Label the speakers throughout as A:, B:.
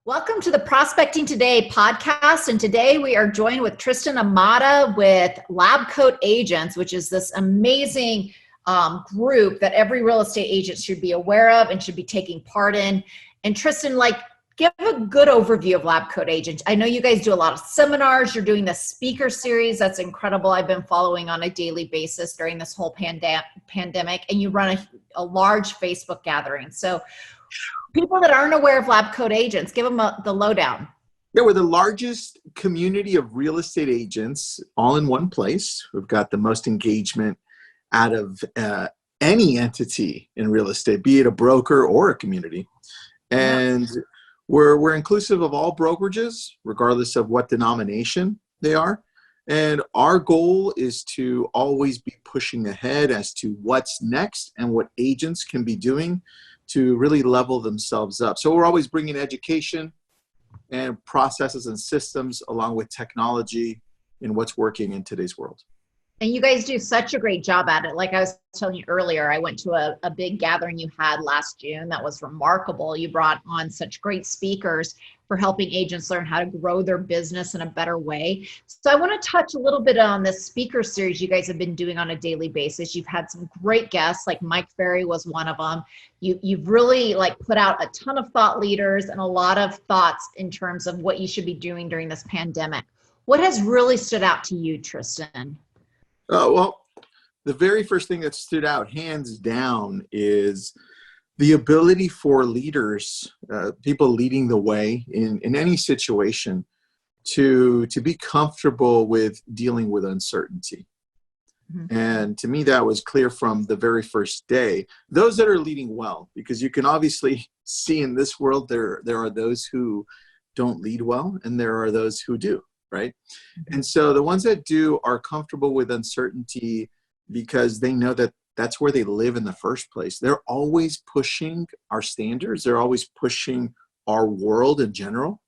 A: Welcome to the Prospecting Today podcast. And today we are joined with Tristan Amata with Labcoat Agents, which is this amazing group that every real estate agent should be aware of and should be taking part in. And Tristan, give a good overview of Labcoat Agents. I know you guys do a lot of seminars. You're doing this speaker series. That's incredible. I've been following on a daily basis during this whole pandemic, and you run a large Facebook gathering. So people that aren't aware of Labcoat Agents, give them the lowdown.
B: Yeah, we're the largest community of real estate agents all in one place. We've got the most engagement out of any entity in real estate, be it a broker or a community. And we're inclusive of all brokerages, regardless of what denomination they are. And our goal is to always be pushing ahead as to what's next and what agents can be doing to really level themselves up. So we're always bringing education and processes and systems along with technology in what's working in today's world.
A: And you guys do such a great job at it. Like I was telling you earlier, I went to a big gathering you had last June that was remarkable. You brought on such great speakers for helping agents learn how to grow their business in a better way. So I want to touch a little bit on this speaker series you guys have been doing on a daily basis. You've had some great guests, like Mike Ferry was one of them. You've really put out a ton of thought leaders and a lot of thoughts in terms of what you should be doing during this pandemic. What has really stood out to you, Tristan?
B: Well, the very first thing that stood out, hands down, is the ability for leaders, people leading the way in any situation, to be comfortable with dealing with uncertainty. Mm-hmm. And to me, that was clear from the very first day. Those that are leading well, because you can obviously see in this world, there are those who don't lead well, and there are those who do. Right? And so the ones that do are comfortable with uncertainty because they know that that's where they live in the first place. They're always pushing our standards. They're always pushing our world in general,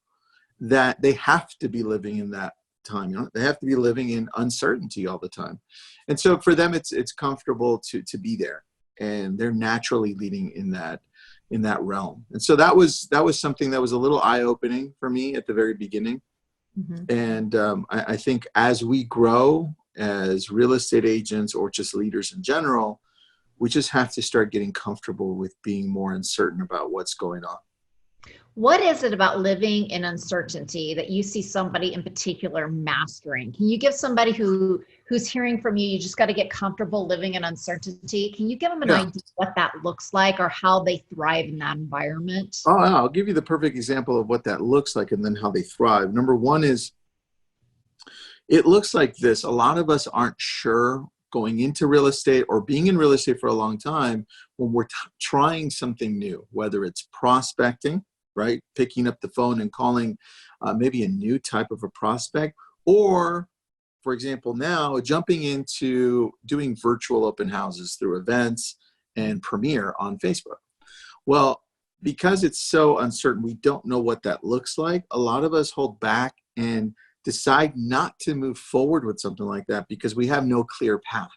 B: that they have to be living in that time. They have to be living in uncertainty all the time. And so for them, it's comfortable to be there, and they're naturally leading in that realm. And so that was something that was a little eye-opening for me at the very beginning. Mm-hmm. And I think as we grow as real estate agents or just leaders in general, we just have to start getting comfortable with being more uncertain about what's going on.
A: What is it about living in uncertainty that you see somebody in particular mastering? Can you give somebody who's hearing from you, you just got to get comfortable living in uncertainty? Can you give them an idea what that looks like or how they thrive in that environment?
B: Oh, I'll give you the perfect example of what that looks like and then how they thrive. Number one is, it looks like this. A lot of us aren't sure going into real estate or being in real estate for a long time when we're trying something new, whether it's prospecting, right? Picking up the phone and calling maybe a new type of a prospect, or, for example, now jumping into doing virtual open houses through events and Premiere on Facebook. Well, because it's so uncertain, we don't know what that looks like. A lot of us hold back and decide not to move forward with something like that because we have no clear path.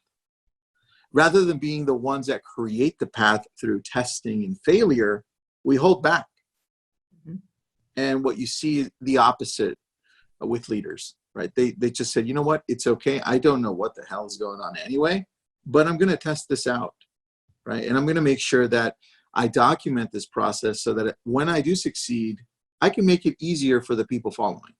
B: Rather than being the ones that create the path through testing and failure, we hold back. And what you see is the opposite with leaders, right? They just said, you know what, it's okay. I don't know what the hell is going on anyway, but I'm going to test this out, right? And I'm going to make sure that I document this process so that when I do succeed, I can make it easier for the people following.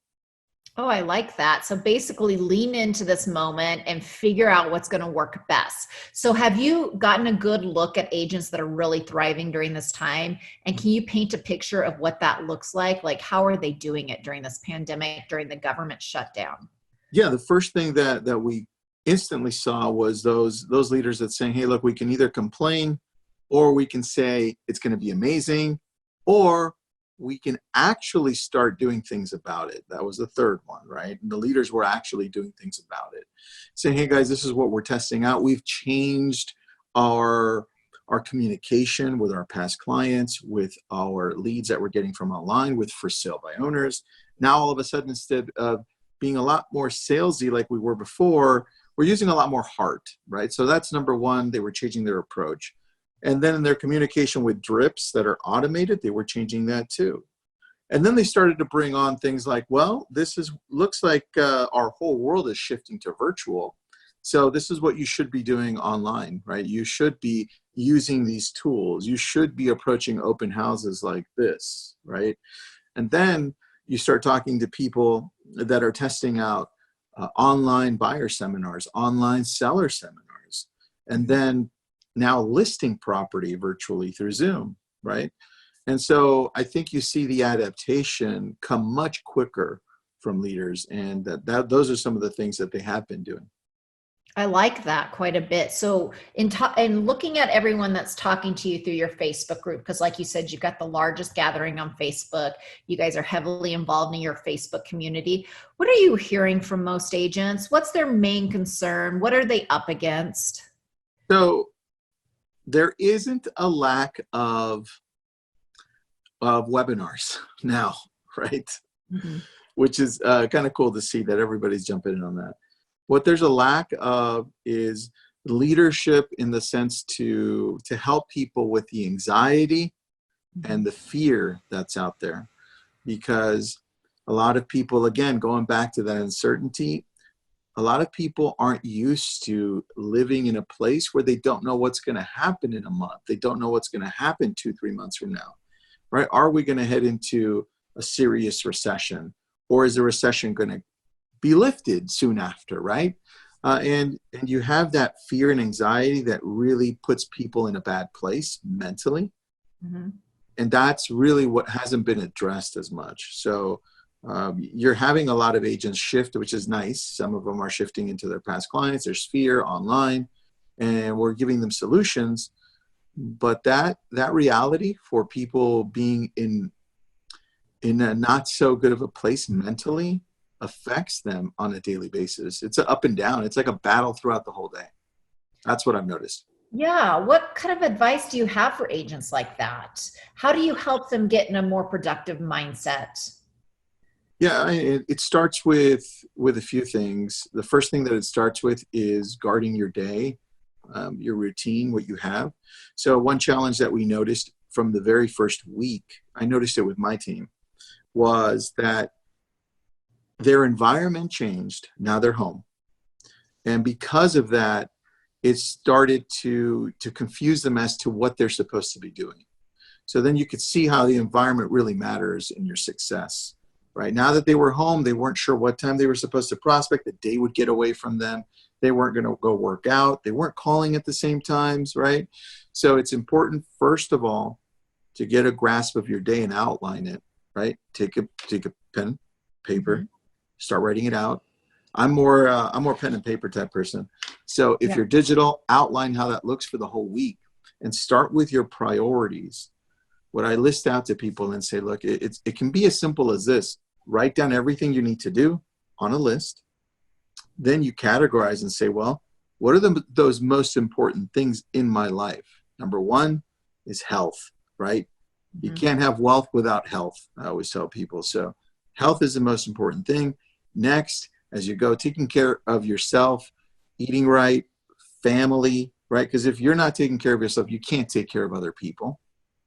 A: Oh, I like that. So basically lean into this moment and figure out what's going to work best. So have you gotten a good look at agents that are really thriving during this time? And can you paint a picture of what that looks like? Like, how are they doing it during this pandemic, during the government shutdown?
B: Yeah, the first thing that we instantly saw was those leaders that saying, hey, look, we can either complain or we can say it's going to be amazing, or we can actually start doing things about it. That was the third one, right? And the leaders were actually doing things about it. Saying, hey guys, this is what we're testing out. We've changed our communication with our past clients, with our leads that we're getting from online, with for sale by owners. Now, all of a sudden, instead of being a lot more salesy like we were before, we're using a lot more heart, right? So that's number one. They were changing their approach. And then in their communication with drips that are automated, they were changing that too. And then they started to bring on things like, well, looks like our whole world is shifting to virtual. So this is what you should be doing online, right? You should be using these tools. You should be approaching open houses like this, right? And then you start talking to people that are testing out online buyer seminars, online seller seminars, and then now listing property virtually through Zoom, right? And so I think you see the adaptation come much quicker from leaders, and those are some of the things that they have been doing.
A: I like that quite a bit. So in looking at everyone that's talking to you through your Facebook group, because like you said, you've got the largest gathering on Facebook. You guys are heavily involved in your Facebook community. What are you hearing from most agents? What's their main concern? What are they up against?
B: So there isn't a lack of webinars now, right? Mm-hmm. Which is kind of cool to see that everybody's jumping in on that. What there's a lack of is leadership in the sense to help people with the anxiety and the fear that's out there. Because a lot of people, again, going back to that uncertainty, a lot of people aren't used to living in a place where they don't know what's going to happen in a month. They don't know what's going to happen 2-3 months from now, right? Are we going to head into a serious recession, or is the recession going to be lifted soon after, right? And you have that fear and anxiety that really puts people in a bad place mentally. Mm-hmm. And that's really what hasn't been addressed as much. So you're having a lot of agents shift, which is nice. Some of them are shifting into their past clients. There's fear online, and we're giving them solutions. But that reality for people being in a not so good of a place mentally affects them on a daily basis. It's an up and down. It's like a battle throughout the whole day. That's what I've noticed.
A: Yeah. What kind of advice do you have for agents like that? How do you help them get in a more productive mindset?
B: Yeah, it starts with a few things. The first thing that it starts with is guarding your day, your routine, what you have. So one challenge that we noticed from the very first week, I noticed it with my team, was that their environment changed. Now they're home. And because of that, it started to confuse them as to what they're supposed to be doing. So then you could see how the environment really matters in your success, right? Now that they were home, they weren't sure what time they were supposed to prospect. The day would get away from them. They weren't going to go work out. They weren't calling at the same times, right? So it's important, first of all, to get a grasp of your day and outline it, right? Take a pen, paper, mm-hmm. Start writing it out. I'm more pen and paper type person. So if you're digital, outline how that looks for the whole week and start with your priorities. What I list out to people and say, look, it can be as simple as this. Write down everything you need to do on a list. Then you categorize and say, well, what are those most important things in my life? Number one is health, right? Mm-hmm. You can't have wealth without health, I always tell people. So health is the most important thing. Next, as you go, taking care of yourself, eating right, family, right? Because if you're not taking care of yourself, you can't take care of other people,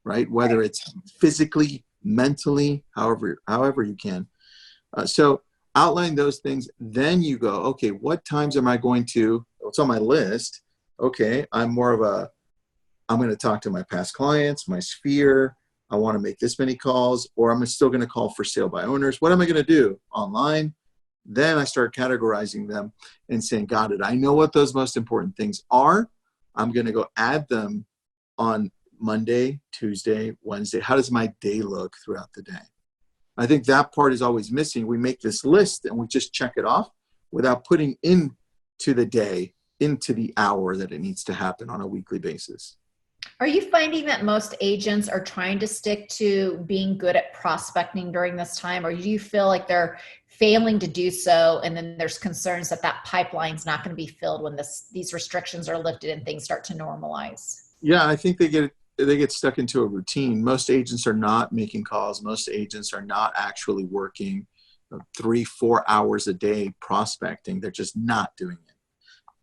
B: right? Whether it's physically, mentally, however you can. So outline those things. Then you go, okay, what times am I going to, what's on my list? Okay, I'm going to talk to my past clients, my sphere. I want to make this many calls, or I'm still going to call for sale by owners. What am I going to do online? Then I start categorizing them and saying, got it. I know what those most important things are. I'm going to go add them on Monday, Tuesday, Wednesday. How does my day look throughout the day? I think that part is always missing. We make this list and we just check it off without putting into the day, into the hour that it needs to happen on a weekly basis.
A: Are you finding that most agents are trying to stick to being good at prospecting during this time, or do you feel like they're failing to do so, and then there's concerns that pipeline's not going to be filled when these restrictions are lifted and things start to normalize?
B: Yeah, I think they get stuck into a routine. Most agents are not making calls. Most agents are not actually working 3-4 hours a day prospecting. They're just not doing it.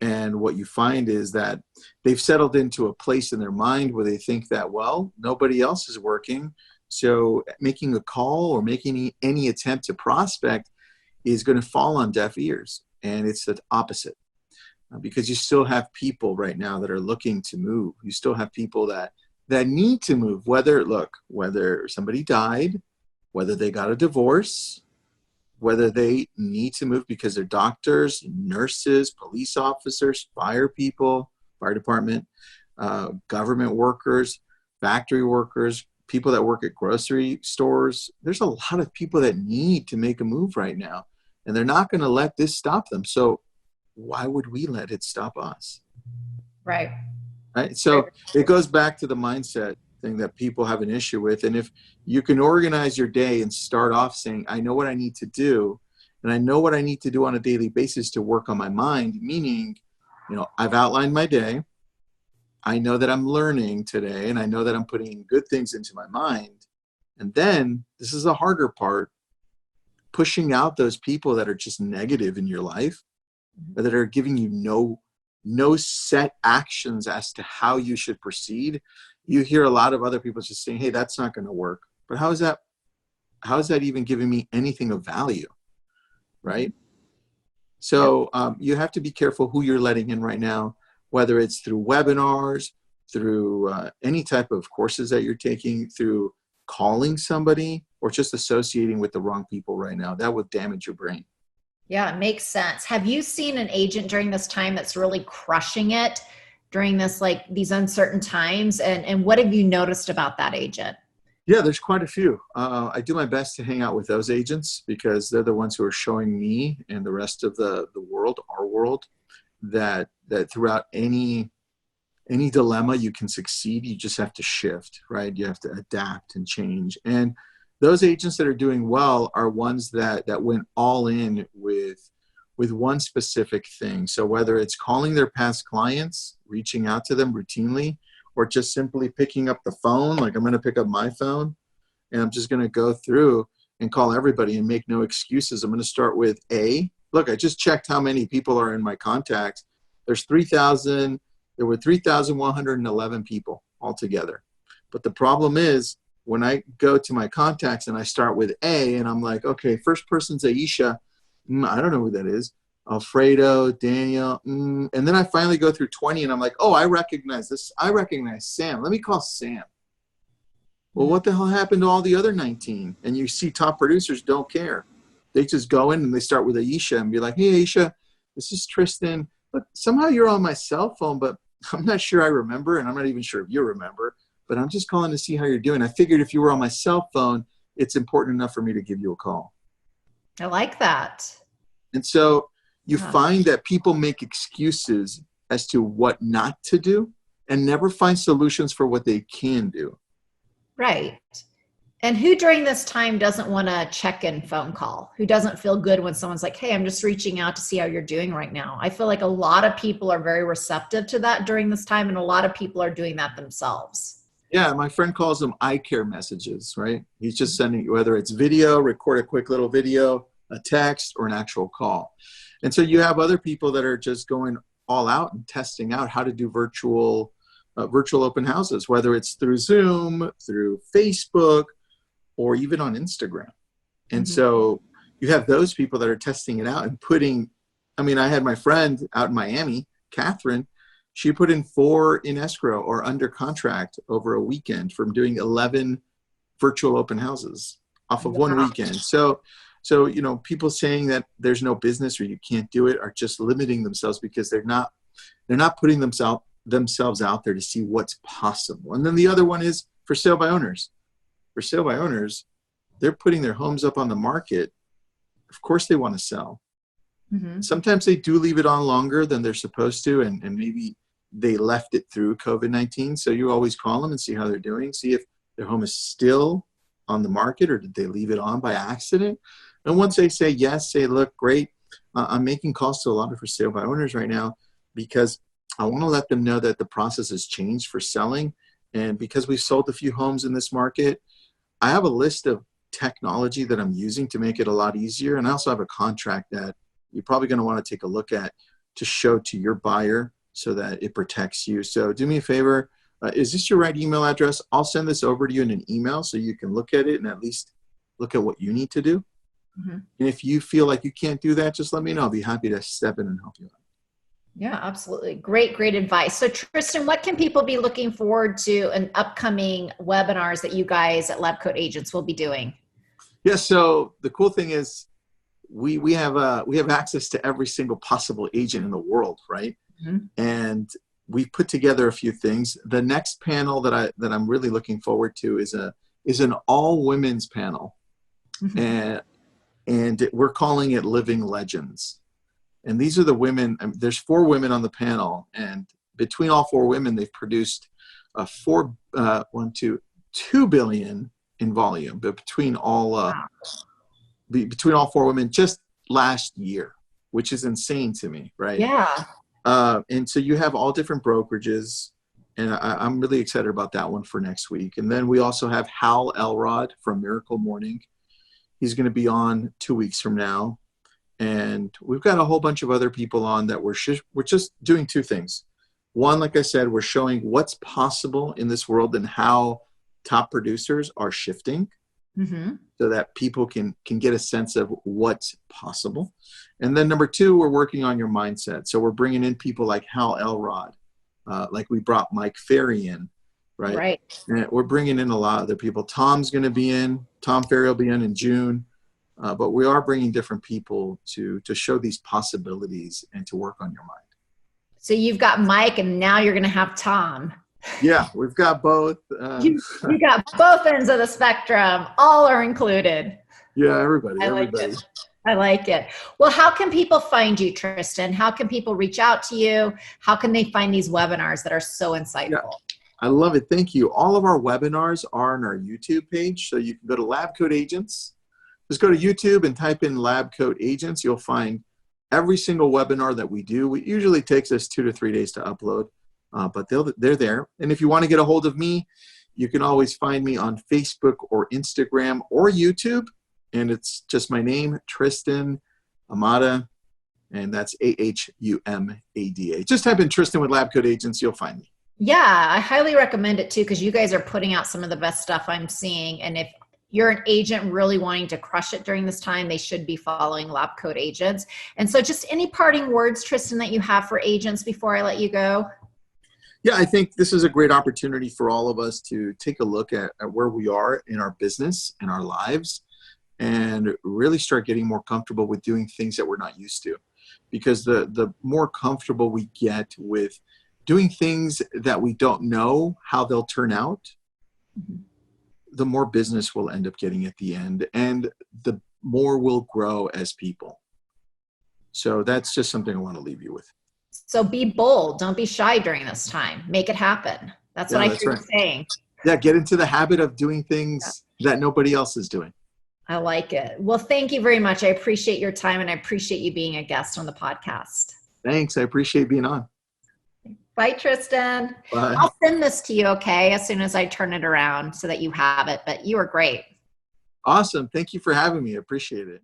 B: And what you find is that they've settled into a place in their mind where they think that, well, nobody else is working. So making a call or making any attempt to prospect is going to fall on deaf ears. And it's the opposite. Because you still have people right now that are looking to move. You still have people that need to move, whether somebody died, whether they got a divorce, whether they need to move because they're doctors, nurses, police officers, fire people, fire department, government workers, factory workers, people that work at grocery stores. There's a lot of people that need to make a move right now, and they're not going to let this stop them. So why would we let it stop us?
A: Right.
B: Right. So it goes back to the mindset thing that people have an issue with. And if you can organize your day and start off saying, I know what I need to do, and I know what I need to do on a daily basis to work on my mind, meaning, I've outlined my day. I know that I'm learning today, and I know that I'm putting good things into my mind. And then this is the harder part, pushing out those people that are just negative in your life, or that are giving you no set actions as to how you should proceed. You hear a lot of other people just saying, hey, that's not going to work. But how is that even giving me anything of value? Right? So you have to be careful who you're letting in right now, whether it's through webinars, through any type of courses that you're taking, through calling somebody, or just associating with the wrong people right now. That would damage your brain.
A: Yeah, it makes sense. Have you seen an agent during this time that's really crushing it during these uncertain times? And what have you noticed about that agent?
B: Yeah, there's quite a few. I do my best to hang out with those agents because they're the ones who are showing me and the rest of the world, our world, that throughout any dilemma you can succeed. You just have to shift, right? You have to adapt and change. And those agents that are doing well are ones that went all in with one specific thing. So whether it's calling their past clients, reaching out to them routinely, or just simply picking up the phone, like I'm going to pick up my phone and I'm just going to go through and call everybody and make no excuses. I'm going to start with look, I just checked how many people are in my contacts. There were 3,111 people altogether. But the problem is, when I go to my contacts and I start with A, and I'm like, okay, first person's Aisha. I don't know who that is. Alfredo, Daniel. And then I finally go through 20 and I'm like, oh, I recognize this. I recognize Sam. Let me call Sam. Well, what the hell happened to all the other 19? And you see top producers don't care. They just go in and they start with Aisha and be like, hey, Aisha, this is Tristan. But somehow you're on my cell phone, but I'm not sure I remember, and I'm not even sure if you remember. But I'm just calling to see how you're doing. I figured if you were on my cell phone, it's important enough for me to give you a call.
A: I like that.
B: And so you find that people make excuses as to what not to do and never find solutions for what they can do.
A: Right. And who during this time doesn't want a check-in phone call? Who doesn't feel good when someone's like, hey, I'm just reaching out to see how you're doing right now? I feel like a lot of people are very receptive to that during this time, and a lot of people are doing that themselves.
B: Yeah, my friend calls them I care messages, right? He's just sending, whether it's video, record a quick little video, a text, or an actual call. And so you have other people that are just going all out and testing out how to do virtual open houses, whether it's through Zoom, through Facebook, or even on Instagram. And so you have those people that are testing it out and I had my friend out in Miami, Catherine. She put in 4 in escrow or under contract over a weekend from doing 11 virtual open houses off of one weekend. So, people saying that there's no business or you can't do it are just limiting themselves because they're not putting themselves out there to see what's possible. And then the other one is for sale by owners. For sale by owners, they're putting their homes up on the market. Of course they want to sell. Sometimes they do leave it on longer than they're supposed to, and maybe they left it through COVID-19. So you always call them and see how they're doing, see if their home is still on the market or did they leave it on by accident. And once they say yes, say, look, great. I'm making calls to a lot of for sale by owners right now because I want to let them know that the process has changed for selling. And because we've sold a few homes in this market, I have a list of technology that I'm using to make it a lot easier. And I also have a contract that you're probably going to want to take a look at to show to your buyer so that it protects you. So do me a favor, Is this your right email address? I'll send this over to you in an email so you can look at it and at least look at what you need to do.
A: Mm-hmm.
B: And if you feel like you can't do that, just let me know. I'll be happy to step in and help you out.
A: Yeah, absolutely. Great, great advice. So Tristan, what can people be looking forward to in upcoming webinars that you guys at Labcoat Agents will be doing?
B: Yeah, so the cool thing is we have access to every single possible agent in the world, right?
A: Mm-hmm.
B: And we've put together a few things. The next panel that I'm really looking forward to is an all women's panel.
A: Mm-hmm.
B: And we're calling it Living Legends. And these are the women. There's 4 women on the panel, and between all 4 women, they've produced 2 billion in volume. But between all 4 women, just last year, which is insane to me, right?
A: Yeah.
B: And so you have all different brokerages, and I'm really excited about that one for next week. And then we also have Hal Elrod from Miracle Morning. He's going to be on 2 weeks from now. And we've got a whole bunch of other people on that we're just doing 2 things. One, like I said, we're showing what's possible in this world and how top producers are shifting,
A: Mm-hmm.
B: so that people can get a sense of what's possible. And then number 2, we're working on your mindset. So we're bringing in people like Hal Elrod, like we brought Mike Ferry in, right?
A: Right.
B: And we're bringing in a lot of other people. Tom's going to be in. Tom Ferry will be in June. But we are bringing different people to show these possibilities and to work on your mind.
A: So you've got Mike, and now you're going to have Tom.
B: Yeah, we've got both.
A: You got both ends of the spectrum. All are included.
B: Yeah, everybody.
A: I like it. I like it. Well, how can people find you, Tristan? How can people reach out to you? How can they find these webinars that are so insightful?
B: Yeah, I love it. Thank you. All of our webinars are on our YouTube page. So you can go to Labcoat Agents. Just go to YouTube and type in Labcoat Agents. You'll find every single webinar that we do. It usually takes us 2 to 3 days to upload, but they're there. And if you want to get a hold of me, you can always find me on Facebook or Instagram or YouTube. And it's just my name, Tristan Ahumada, and that's Ahumada. Just type in Tristan with Labcoat Agents, you'll find me.
A: Yeah, I highly recommend it too, because you guys are putting out some of the best stuff I'm seeing. And if you're an agent really wanting to crush it during this time, they should be following Labcoat Agents. And so just any parting words, Tristan, that you have for agents before I let you go?
B: Yeah, I think this is a great opportunity for all of us to take a look at where we are in our business and our lives, and really start getting more comfortable with doing things that we're not used to. Because the more comfortable we get with doing things that we don't know how they'll turn out, the more business we'll end up getting at the end, and the more we'll grow as people. So that's just something I want to leave you with.
A: So be bold. Don't be shy during this time. Make it happen. That's what I hear you saying.
B: Yeah, get into the habit of doing things that nobody else is doing.
A: I like it. Well, thank you very much. I appreciate your time, and I appreciate you being a guest on the podcast.
B: Thanks. I appreciate being on.
A: Bye, Tristan.
B: Bye.
A: I'll send this to you, okay, as soon as I turn it around so that you have it. But you are great.
B: Awesome. Thank you for having me. I appreciate it.